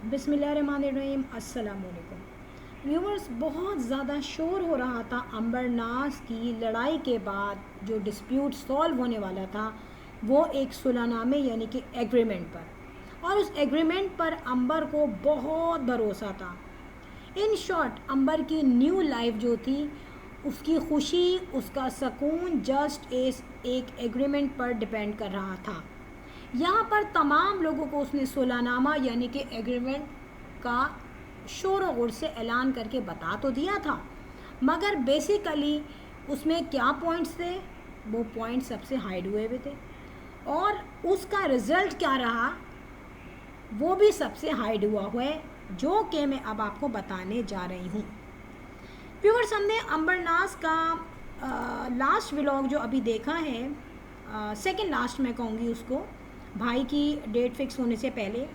बिस्मिल्लाहिर्रहमानिर्रहीम। अस्सलाम वालेकुम व्यूवर्स। बहुत ज़्यादा शोर हो रहा था अंबर नाज की लड़ाई के बाद। जो डिस्प्यूट सॉल्व होने वाला था वो एक सुलहनामे यानी कि एग्रीमेंट पर, और उस एग्रीमेंट पर अंबर को बहुत भरोसा था। इन शॉर्ट अंबर की न्यू लाइफ जो थी, उसकी खुशी, उसका सुकून जस्ट एक एग्रीमेंट पर डिपेंड कर रहा था। यहाँ पर तमाम लोगों को उसने सोलानामा यानी कि एग्रीमेंट का शोरों गुर से ऐलान करके बता तो दिया था, मगर बेसिकली उसमें क्या पॉइंट्स थे, वो पॉइंट सबसे हाइड हुए हुए थे, और उसका रिज़ल्ट क्या रहा वो भी सबसे हाइड हुआ है, जो कि मैं अब आपको बताने जा रही हूँ। व्यूअर्स, हमने अंबरनाथ का लास्ट व्लॉग जो अभी देखा है, सेकंड लास्ट मैं कहूँगी उसको, भाई की डेट फिक्स होने से पहले,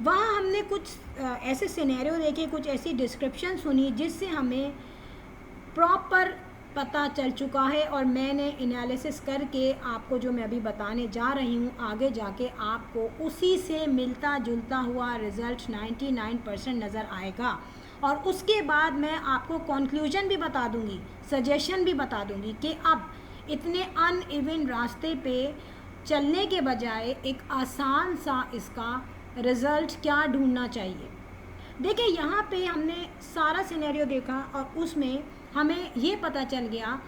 वहाँ हमने कुछ ऐसे सिनेरियो देखे, कुछ ऐसी डिस्क्रिप्शन सुनी जिससे हमें प्रॉपर पता चल चुका है, और मैंने एनालिसिस करके आपको जो मैं अभी बताने जा रही हूँ, आगे जाके आपको उसी से मिलता जुलता हुआ रिज़ल्ट 99% नज़र आएगा। और उसके बाद मैं आपको कंक्लूजन भी बता दूँगी, सजेशन भी बता दूँगी कि अब इतने अनइवन रास्ते पे चलने के बजाय एक आसान सा इसका रिज़ल्ट क्या ढूंढना चाहिए। देखिए, यहाँ पे हमने सारा सिनेरियो देखा और उसमें हमें ये पता चल गया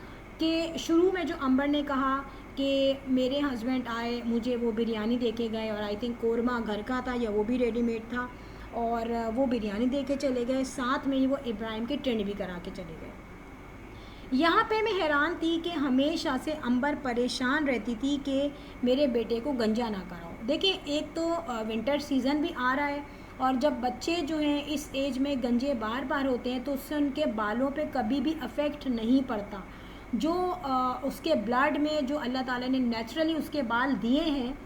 कि शुरू में जो अंबर ने कहा कि मेरे हस्बैंड आए, मुझे वो बिरयानी दे के गए, और आई थिंक कोरमा घर का था या वो भी रेडीमेड था, और वो बिरयानी दे के चले गए, साथ में ही वो इब्राहिम के टेंड भी करा के चले गए। यहाँ पे मैं हैरान थी कि हमेशा से अंबर परेशान रहती थी कि मेरे बेटे को गंजा ना कराओ। देखिए, एक तो विंटर सीज़न भी आ रहा है, और जब बच्चे जो हैं इस एज में गंजे बार बार होते हैं तो उससे उनके बालों पे कभी भी अफेक्ट नहीं पड़ता। जो उसके ब्लड में जो अल्लाह ताला ने नेचुरली उसके बाल दिए हैं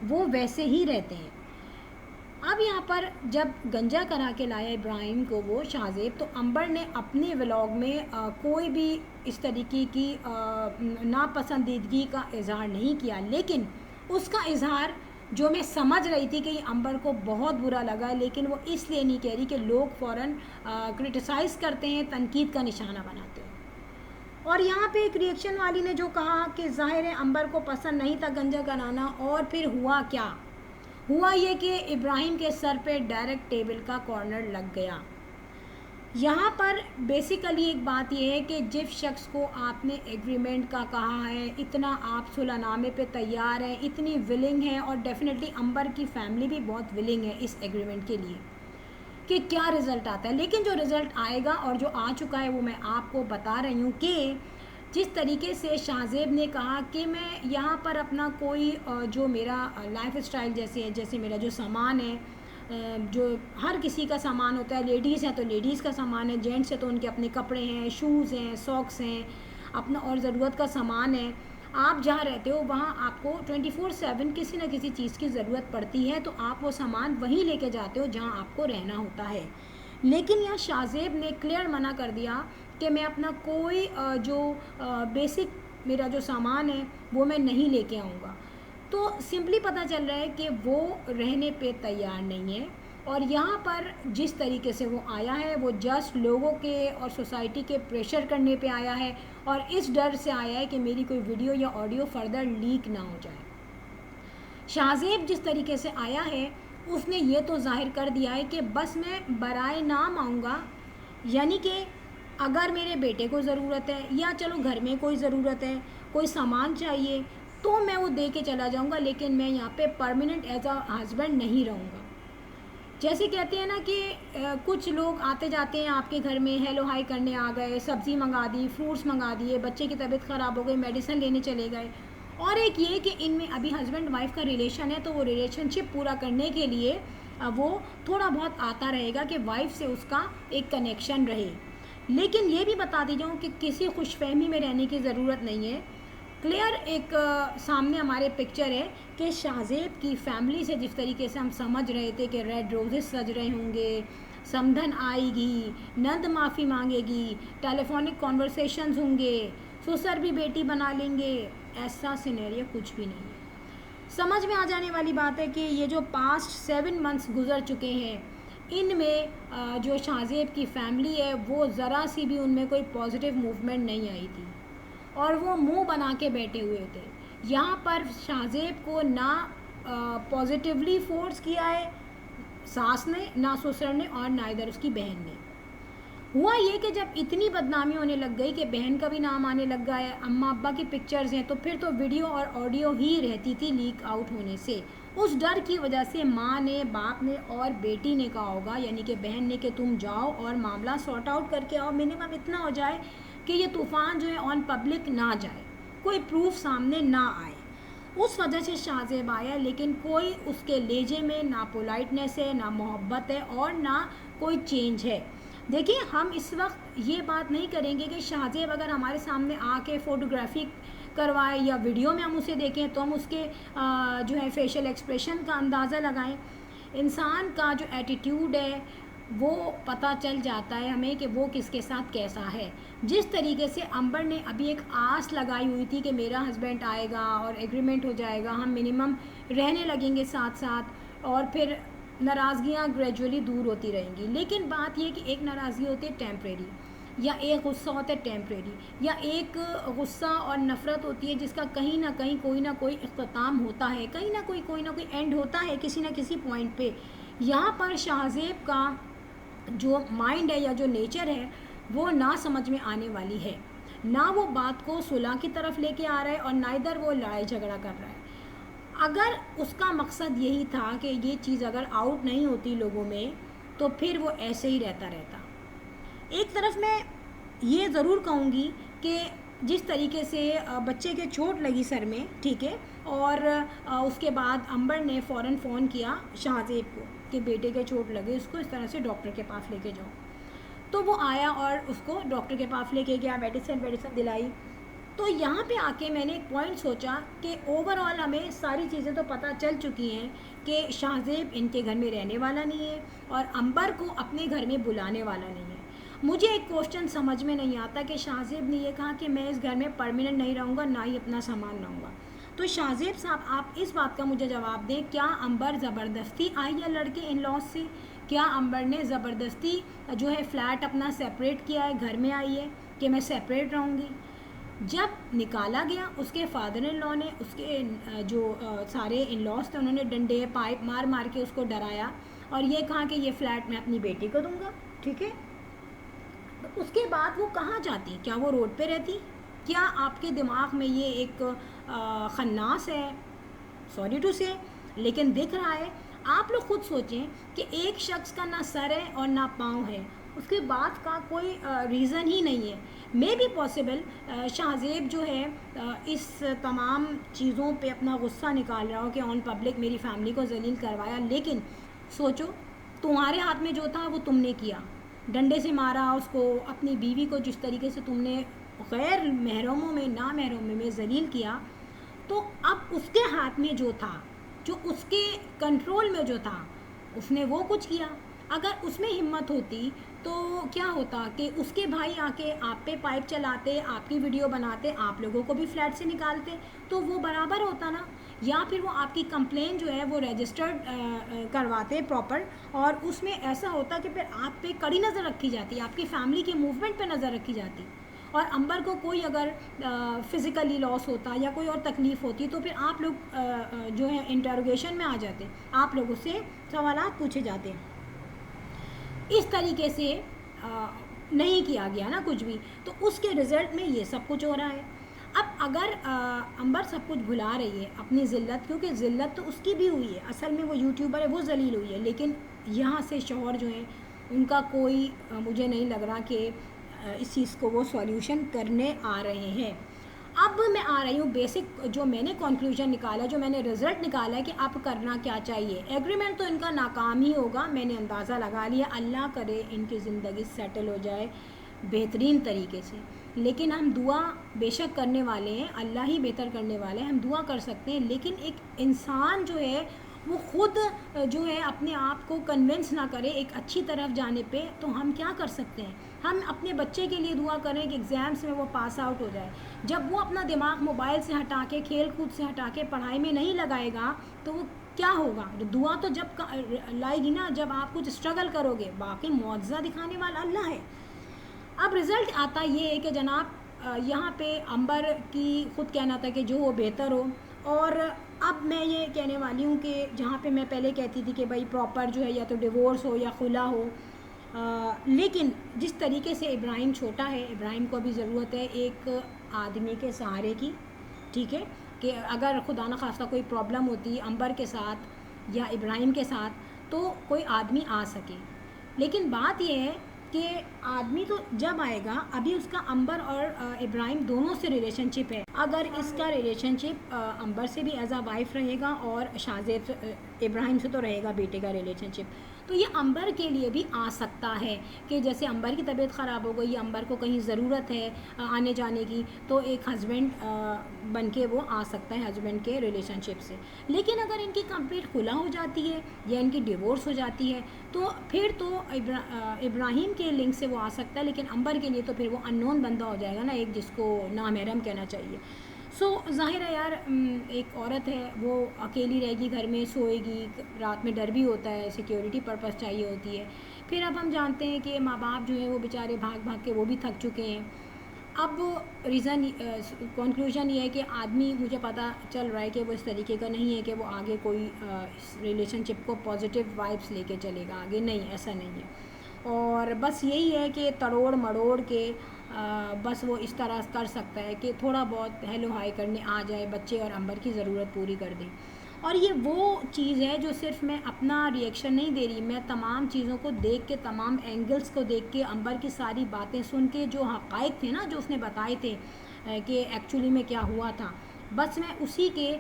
वो वैसे ही रहते हैं। अब यहाँ पर जब गंजा करा के लाया इब्राहिम को वो शाहज़ेब, तो अंबर ने अपने व्लॉग में कोई भी इस तरीके की नापसंदीदगी का इजहार नहीं किया, लेकिन उसका इजहार जो मैं समझ रही थी कि ये अंबर को बहुत बुरा लगा, लेकिन वो इसलिए नहीं कह रही कि लोग फ़ौरन क्रिटिसाइज़ करते हैं, तनकीद का निशाना बनाते हैं। और यहाँ पे एक रिएक्शन वाली ने जो कहा कि ज़ाहिर है अंबर को पसंद नहीं था गंजा कराना, और फिर हुआ क्या, हुआ ये कि इब्राहिम के सर पे डायरेक्ट टेबल का कॉर्नर लग गया। यहाँ पर बेसिकली एक बात यह है कि जिस शख्स को आपने एग्रीमेंट का कहा है, इतना आप सुलहनामे पे तैयार हैं, इतनी विलिंग है, और डेफिनेटली अंबर की फैमिली भी बहुत विलिंग है इस एग्रीमेंट के लिए कि क्या रिज़ल्ट आता है। लेकिन जो रिज़ल्ट आएगा और जो आ चुका है वो मैं आपको बता रही हूँ कि जिस तरीके से शाहज़ेब ने कहा कि मैं यहाँ पर अपना कोई जो मेरा लाइफ स्टाइल जैसे मेरा जो सामान है, जो हर किसी का सामान होता है, लेडीज़ हैं तो लेडीज़ का सामान है, जेंट्स है तो उनके अपने कपड़े हैं, शूज़ हैं, सॉक्स हैं, अपना और ज़रूरत का सामान है। आप जहाँ रहते हो वहाँ आपको 24/7 किसी न किसी चीज़ की ज़रूरत पड़ती है, तो आप वो सामान वहीं लेके जाते हो जहाँ आपको रहना होता है। लेकिन यहाँ शाहज़ेब ने क्लियर मना कर दिया कि मैं अपना कोई जो बेसिक मेरा जो सामान है वो मैं नहीं लेके आऊँगा। तो सिंपली पता चल रहा है कि वो रहने पे तैयार नहीं है, और यहाँ पर जिस तरीके से वो आया है वो जस्ट लोगों के और सोसाइटी के प्रेशर करने पे आया है, और इस डर से आया है कि मेरी कोई वीडियो या ऑडियो फर्दर लीक ना हो जाए। शाहज़ेब जिस तरीके से आया है उसने ये तो जाहिर कर दिया है कि बस मैं बराए नाम आऊँगा, यानी कि अगर मेरे बेटे को ज़रूरत है या चलो घर में कोई ज़रूरत है, कोई सामान चाहिए, तो मैं वो दे के चला जाऊँगा, लेकिन मैं यहाँ पे परमानेंट एज अ हस्बैंड नहीं रहूँगा। जैसे कहते हैं ना कि कुछ लोग आते जाते हैं आपके घर में, हेलो हाई करने आ गए, सब्ज़ी मंगा दी, फ्रूट्स मंगा दिए, बच्चे की तबीयत ख़राब हो गई, मेडिसिन लेने चले गए। और एक ये कि इनमें अभी हस्बैंड वाइफ का रिलेशन है, तो वो रिलेशनशिप पूरा करने के लिए वो थोड़ा बहुत आता रहेगा कि वाइफ से उसका एक कनेक्शन रहे। लेकिन ये भी बता दी जाऊँ कि किसी खुशफहमी में रहने की ज़रूरत नहीं है। क्लियर एक सामने हमारे पिक्चर है कि शाहज़ेब की फैमिली से जिस तरीके से हम समझ रहे थे कि रेड रोजेस सज रहे होंगे, समधन आएगी, नंद माफ़ी मांगेगी, टेलीफोनिक कॉन्वर्सेशंस होंगे, ससुर भी बेटी बना लेंगे, ऐसा सिनेरियो कुछ भी नहीं है। समझ में आ जाने वाली बात है कि ये जो पास्ट 7 मंथ्स गुजर चुके हैं, इनमें जो शाहज़ेब की फ़ैमिली है वो ज़रा सी भी उनमें कोई पॉजिटिव मूवमेंट नहीं आई थी और वो मुंह बना के बैठे हुए थे। यहाँ पर शाहज़ेब को ना पॉजिटिवली फोर्स किया है सास ने, ना ससुर ने और ना इधर उसकी बहन ने। हुआ ये कि जब इतनी बदनामी होने लग गई कि बहन का भी नाम आने लग गया है, अम्मा अब्बा की पिक्चर्स हैं, तो फिर तो वीडियो और ऑडियो ही रहती थी लीक आउट होने से। उस डर की वजह से माँ ने, बाप ने और बेटी ने कहा होगा, यानी कि बहन ने, कि तुम जाओ और मामला सॉर्ट आउट करके आओ, मिनिमम इतना हो जाए कि ये तूफ़ान जो है ऑन पब्लिक ना जाए, कोई प्रूफ सामने ना आए। उस वजह से शाहज़ेब आया, लेकिन कोई उसके लेजे में ना पोलाइटनेस है, ना मोहब्बत है और ना कोई चेंज है। देखिए, हम इस वक्त ये बात नहीं करेंगे कि शाहज़ेब अगर हमारे सामने आके फ़ोटोग्राफी करवाए या वीडियो में हम उसे देखें तो हम उसके जो है फेशियल एक्सप्रेशन का अंदाज़ा लगाएं। इंसान का जो एटीट्यूड है वो पता चल जाता है हमें कि वो किसके साथ कैसा है। जिस तरीके से अंबर ने अभी एक आस लगाई हुई थी कि मेरा हस्बैंड आएगा और एग्रीमेंट हो जाएगा, हम मिनिमम रहने लगेंगे साथ साथ और फिर नाराज़गियाँ ग्रेजुअली दूर होती रहेंगी। लेकिन बात यह कि एक नाराज़गी होती है टेम्परेरी, या एक गुस्सा होता है टेम्परेरी, या एक गुस्सा और नफ़रत होती है जिसका कहीं ना कोई इख्तिताम होता है, कोई ना कोई एंड होता है किसी ना किसी पॉइंट पे। यहाँ पर शाहज़ेब का जो माइंड है या जो नेचर है वो ना समझ में आने वाली है, ना वो बात को सुलह की तरफ लेके आ रहा है और ना इधर वो लड़ाई झगड़ा कर रहा है। अगर उसका मकसद यही था कि ये चीज़ अगर आउट नहीं होती लोगों में तो फिर वो ऐसे ही रहता। एक तरफ मैं ये ज़रूर कहूँगी कि जिस तरीके से बच्चे के चोट लगी सर में, ठीक है, और उसके बाद अंबर ने फ़ौरन फ़ोन किया शाहज़ेब को कि बेटे के चोट लगे, उसको इस तरह से डॉक्टर के पास लेके जाओ। तो वो आया और उसको डॉक्टर के पास लेके गया, मेडिसिन दिलाई। तो यहाँ पे आके मैंने एक पॉइंट सोचा कि ओवरऑल हमें सारी चीज़ें तो पता चल चुकी हैं कि शाहज़ेब इनके घर में रहने वाला नहीं है और अंबर को अपने घर में बुलाने वाला नहीं है। मुझे एक क्वेश्चन समझ में नहीं आता कि शाहज़ेब ने ये कहा कि मैं इस घर में परमानेंट नहीं रहूँगा, ना ही अपना सामान लाऊँगा। तो शाहज़ेब साहब, आप इस बात का मुझे जवाब दें, क्या अंबर ज़बरदस्ती आई है लड़के इन लॉज से? क्या अंबर ने ज़बरदस्ती जो है फ़्लैट अपना सेपरेट किया है, घर में आई है कि मैं सेपरेट रहूँगी? जब निकाला गया उसके फादर इन लॉ ने, उसके जो सारे इन लॉज थे, उन्होंने डंडे पाइप मार मार के उसको डराया और ये कहा कि ये फ्लैट मैं अपनी बेटी को दूंगा, ठीक है। तो उसके बाद वो कहाँ जाती? क्या वो रोड पे रहती? क्या आपके दिमाग में ये एक खन्नास है? सॉरी टू से, लेकिन दिख रहा है। आप लोग खुद सोचें कि एक शख्स का ना सर है और ना पाँव है, उसके बाद का कोई रीज़न ही नहीं है। मे बी पॉसिबल शाहज़ेब जो है इस तमाम चीज़ों पे अपना गुस्सा निकाल रहा हो कि ऑन पब्लिक मेरी फैमिली को जलील करवाया। लेकिन सोचो, तुम्हारे हाथ में जो था वो तुमने किया, डंडे से मारा उसको, अपनी बीवी को जिस तरीके से तुमने गैर महरमों में, ना महरमों में जलील किया, तो अब उसके हाथ में जो था, जो उसके कंट्रोल में जो था, उसने वो कुछ किया। अगर उसमें हिम्मत होती तो क्या होता कि उसके भाई आके आप पे पाइप चलाते, आपकी वीडियो बनाते, आप लोगों को भी फ्लैट से निकालते, तो वो बराबर होता ना। या फिर वो आपकी कंप्लेन जो है वो रजिस्टर्ड करवाते प्रॉपर, और उसमें ऐसा होता कि फिर आप पे कड़ी नज़र रखी जाती, आपकी फैमिली के मूवमेंट पे नज़र रखी जाती, और अंबर को कोई अगर फ़िज़िकली लॉस होता या कोई और तकलीफ़ होती तो फिर आप लोग जो है इंटरोगेशन में आ जाते, आप लोगों से सवालात पूछे जाते। इस तरीके से नहीं किया गया ना कुछ भी, तो उसके रिज़ल्ट में ये सब कुछ हो रहा है। अब अगर अंबर सब कुछ भुला रही है अपनी ज़िल्लत, क्योंकि ज़िल्लत तो उसकी भी हुई है, असल में वो यूट्यूबर है, वो जलील हुई है, लेकिन यहाँ से शौहर जो है उनका कोई मुझे नहीं लग रहा कि इस चीज़ को वो सॉल्यूशन करने आ रहे हैं। अब मैं आ रही हूँ बेसिक, जो मैंने कंक्लूजन निकाला, जो मैंने रिज़ल्ट निकाला है कि अब करना क्या चाहिए। एग्रीमेंट तो इनका नाकाम ही होगा, मैंने अंदाज़ा लगा लिया। अल्लाह करे इनकी ज़िंदगी सेटल हो जाए बेहतरीन तरीके से, लेकिन हम दुआ बेशक करने वाले हैं, अल्लाह ही बेहतर करने वाले हैं, हम दुआ कर सकते हैं। लेकिन एक इंसान जो है वो खुद जो है अपने आप को कन्विंस ना करे एक अच्छी तरफ जाने पे, तो हम क्या कर सकते हैं? हम अपने बच्चे के लिए दुआ करें कि एग्ज़ाम्स में वो पास आउट हो जाए। जब वो अपना दिमाग मोबाइल से हटा के, खेल कूद से हटा के पढ़ाई में नहीं लगाएगा तो वो क्या होगा? तो दुआ तो जब लाएगी ना जब आप कुछ स्ट्रगल करोगे, बाकी मुआवजा दिखाने वाला अल्लाह है। अब रिज़ल्ट आता ये है कि जनाब यहाँ पे अंबर की ख़ुद कहना था कि जो वो बेहतर हो, और अब मैं ये कहने वाली हूँ कि जहाँ पे मैं पहले कहती थी कि भाई प्रॉपर जो है या तो डिवोर्स हो या खुला हो, लेकिन जिस तरीके से इब्राहिम छोटा है, इब्राहिम को भी ज़रूरत है एक आदमी के सहारे की, ठीक है, कि अगर खुदा न खास्ता कोई प्रॉब्लम होती है अंबर के साथ या इब्राहिम के साथ तो कोई आदमी आ सके। लेकिन बात यह है कि आदमी तो जब आएगा, अभी उसका अंबर और इब्राहिम दोनों से रिलेशनशिप है। अगर इसका रिलेशनशिप अंबर से भी एज आ वाइफ रहेगा और शाहजेब से इब्राहिम से तो रहेगा बेटे का रिलेशनशिप, तो ये अंबर के लिए भी आ सकता है कि जैसे अंबर की तबीयत ख़राब हो गई, अंबर को कहीं ज़रूरत है आने जाने की, तो एक हस्बैंड बन के वो आ सकता है हस्बैंड के रिलेशनशिप से। लेकिन अगर इनकी कंप्लीट खुला हो जाती है या इनकी डिवोर्स हो जाती है तो फिर तो इब्राहिम के लिंक से वो आ सकता है, लेकिन अंबर के लिए तो फिर वो अननोन बंदा हो जाएगा ना, एक जिसको नामहरम कहना चाहिए। सो ज़ाहिर है यार, एक औरत है वो अकेली रहेगी घर में, सोएगी, रात में डर भी होता है, सिक्योरिटी पर्पस चाहिए होती है। फिर अब हम जानते हैं कि माँ बाप जो है वो बेचारे भाग भाग के वो भी थक चुके हैं। अब रीज़न कंक्लूजन ये है कि आदमी, मुझे पता चल रहा है कि वो इस तरीके का नहीं है कि वो आगे कोई इस रिलेशनशिप को पॉजिटिव वाइब्स लेके चलेगा आगे, नहीं, ऐसा नहीं है। और बस यही है कि तड़ोड़ मड़ोड़ के बस वो इस तरह कर सकता है कि थोड़ा बहुत हेलो हाय करने आ जाए, बच्चे और अंबर की ज़रूरत पूरी कर दे। और ये वो चीज़ है जो सिर्फ मैं अपना रिएक्शन नहीं दे रही, मैं तमाम चीज़ों को देख के, तमाम एंगल्स को देख के, अंबर की सारी बातें सुन के, जो हक़ाइक़ थे ना जो उसने बताए थे कि एक्चुअली में क्या हुआ था, बस मैं उसी के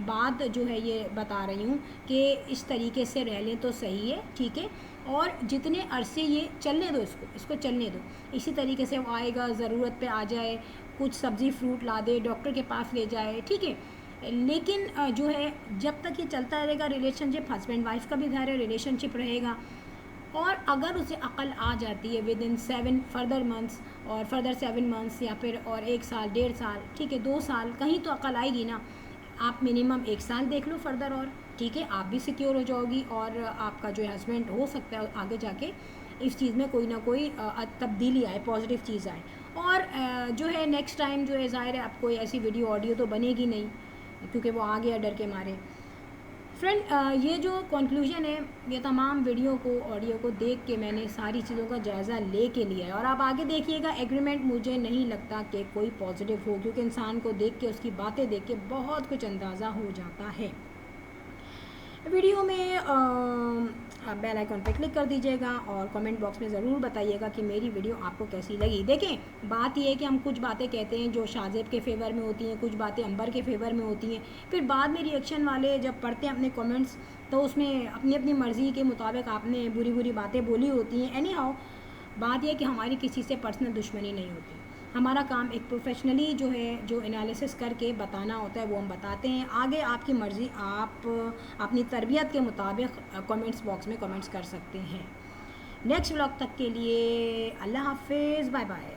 बाद जो है ये बता रही हूँ कि इस तरीके से रह लें तो सही है, ठीक है। और जितने अरसे ये चलने दो, इसको चलने दो, इसी तरीके से वो आएगा, ज़रूरत पे आ जाए, कुछ सब्ज़ी फ्रूट ला दे, डॉक्टर के पास ले जाए, ठीक है। लेकिन जो है जब तक ये चलता रहेगा रिलेशनशिप, हस्बैंड वाइफ का भी ज़ाहिर रिलेशनशिप रहेगा। और अगर उसे अक़ल आ जाती है विद इन 7 फर्दर मंथ्स और फर्दर 7 मंथ्स या फिर और 1 साल, 1.5 साल, ठीक है, 2 साल, कहीं तो अक़ल आएगी ना। आप मिनिमम 1 साल देख लो फर्दर, और ठीक है, आप भी सिक्योर हो जाओगी और आपका जो हस्बैंड हो सकता है आगे जाके इस चीज़ में कोई ना कोई तब्दीली आए, पॉजिटिव चीज़ आए। और जो है नेक्स्ट टाइम जो है ज़ाहिर है अब कोई ऐसी वीडियो ऑडियो तो बनेगी नहीं, क्योंकि वो आ गया डर के मारे। फ्रेंड, ये जो कंक्लूजन है, ये तमाम वीडियो को, ऑडियो को देख के मैंने सारी चीज़ों का जायज़ा ले के लिया है। और आप आगे देखिएगा, एग्रीमेंट मुझे नहीं लगता कि कोई पॉजिटिव हो, क्योंकि इंसान को देख के, उसकी बातें देख के बहुत कुछ अंदाज़ा हो जाता है। वीडियो में बेल आइकन पर क्लिक कर दीजिएगा और कमेंट बॉक्स में ज़रूर बताइएगा कि मेरी वीडियो आपको कैसी लगी। देखें, बात यह है कि हम कुछ बातें कहते हैं जो शाहजेब के फेवर में होती हैं, कुछ बातें अंबर के फेवर में होती हैं, फिर बाद में रिएक्शन वाले जब पढ़ते हैं अपने कमेंट्स तो उसमें अपनी अपनी मर्ज़ी के मुताबिक आपने बुरी बुरी बातें बोली होती हैं। एनी हाउ, बात यह है कि हमारी किसी से पर्सनल दुश्मनी नहीं होती। हमारा काम एक प्रोफेशनली जो है, जो एनालिसिस करके बताना होता है वो हम बताते हैं। आगे आपकी मर्ज़ी, आप अपनी तरबियत के मुताबिक कमेंट्स बॉक्स में कमेंट्स कर सकते हैं। नेक्स्ट व्लॉग तक के लिए अल्लाह हाफ़िज़, बाय बाय।